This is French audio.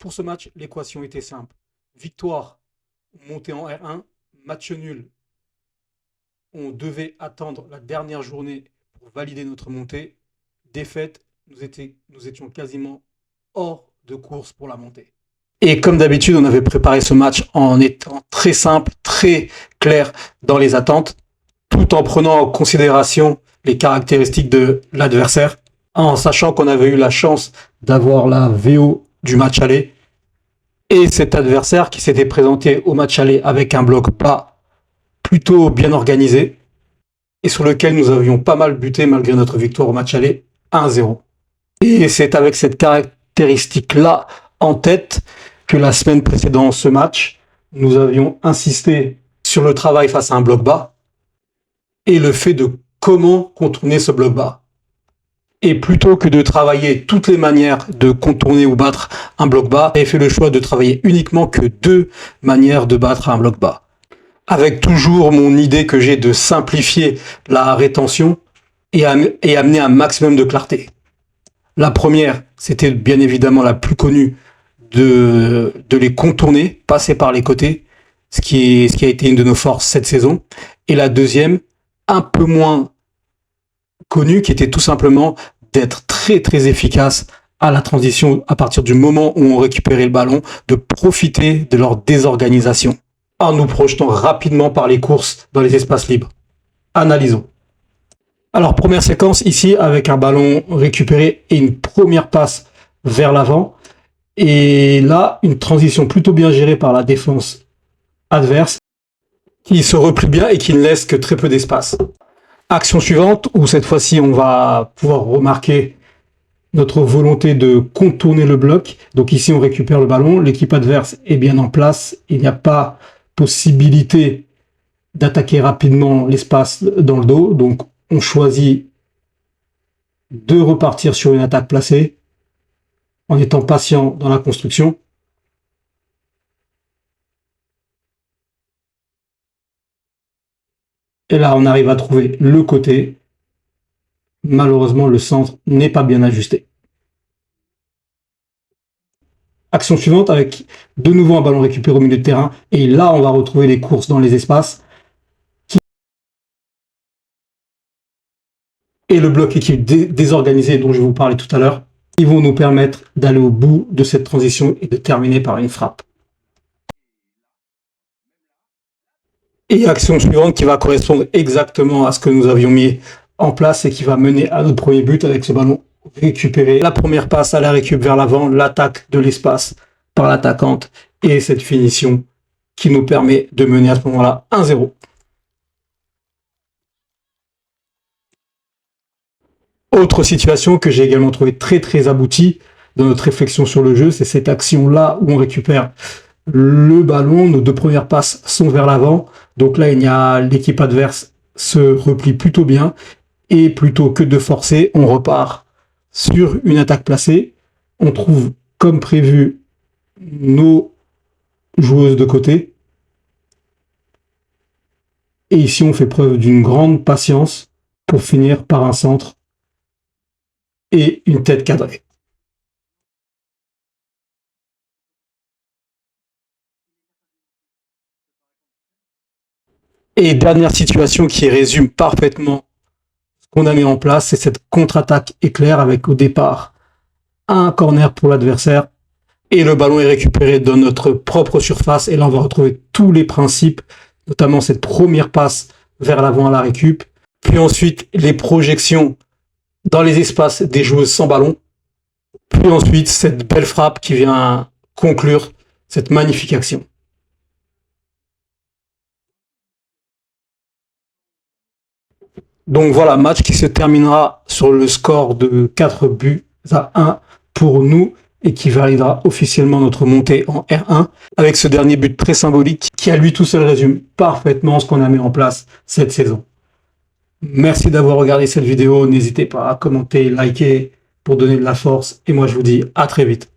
Pour ce match, l'équation était simple. Victoire, montée en R1, match nul. On devait attendre la dernière journée pour valider notre montée. Défaite, nous étions quasiment hors de course pour la montée. Et comme d'habitude, on avait préparé ce match en étant très simple, très clair dans les attentes, tout en prenant en considération les caractéristiques de l'adversaire, en sachant qu'on avait eu la chance d'avoir la VO du match aller, et cet adversaire qui s'était présenté au match aller avec un bloc bas plutôt bien organisé, et sur lequel nous avions pas mal buté malgré notre victoire au match aller 1-0. Et c'est avec cette caractéristique-là en tête que la semaine précédant ce match, nous avions insisté sur le travail face à un bloc bas et le fait de comment contourner ce bloc bas. Et plutôt que de travailler toutes les manières de contourner ou battre un bloc bas, j'ai fait le choix de travailler uniquement que 2 manières de battre un bloc bas. Avec toujours mon idée que j'ai de simplifier la rétention et amener un maximum de clarté. La première, c'était bien évidemment la plus connue, de les contourner, passer par les côtés, ce qui a été une de nos forces cette saison. Et la deuxième, un peu moins connue, qui était tout simplement d'être très très efficace à la transition à partir du moment où on récupérait le ballon, de profiter de leur désorganisation en nous projetant rapidement par les courses dans les espaces libres. Analysons. Alors, première séquence ici avec un ballon récupéré et une première passe vers l'avant. Et là, une transition plutôt bien gérée par la défense adverse qui se replie bien et qui ne laisse que très peu d'espace. Action suivante où cette fois-ci on va pouvoir remarquer notre volonté de contourner le bloc. Donc ici on récupère le ballon, l'équipe adverse est bien en place, il n'y a pas possibilité d'attaquer rapidement l'espace dans le dos, donc on choisit de repartir sur une attaque placée en étant patient dans la construction. Et là, on arrive à trouver le côté. Malheureusement, le centre n'est pas bien ajusté. Action suivante avec de nouveau un ballon récupéré au milieu de terrain. Et là, on va retrouver les courses dans les espaces. Et le bloc équipe désorganisé dont je vous parlais tout à l'heure. Ils vont nous permettre d'aller au bout de cette transition et de terminer par une frappe. Et action suivante qui va correspondre exactement à ce que nous avions mis en place et qui va mener à notre premier but avec ce ballon récupéré. La première passe à la récup vers l'avant, l'attaque de l'espace par l'attaquante et cette finition qui nous permet de mener à ce moment-là 1-0. Autre situation que j'ai également trouvé très très aboutie dans notre réflexion sur le jeu, c'est cette action-là où on récupère le ballon, nos 2 premières passes sont vers l'avant. Donc là, l'équipe adverse se replie plutôt bien. Et plutôt que de forcer, on repart sur une attaque placée. On trouve, comme prévu, nos joueuses de côté. Et ici, on fait preuve d'une grande patience pour finir par un centre et une tête cadrée. Et dernière situation qui résume parfaitement ce qu'on a mis en place, c'est cette contre-attaque éclair avec au départ un corner pour l'adversaire et le ballon est récupéré dans notre propre surface. Et là, on va retrouver tous les principes, notamment cette première passe vers l'avant à la récup, puis ensuite les projections dans les espaces des joueuses sans ballon, puis ensuite cette belle frappe qui vient conclure cette magnifique action. Donc voilà, match qui se terminera sur le score de 4-1 pour nous et qui validera officiellement notre montée en R1 avec ce dernier but très symbolique qui à lui tout seul résume parfaitement ce qu'on a mis en place cette saison. Merci d'avoir regardé cette vidéo, n'hésitez pas à commenter, liker pour donner de la force et moi je vous dis à très vite.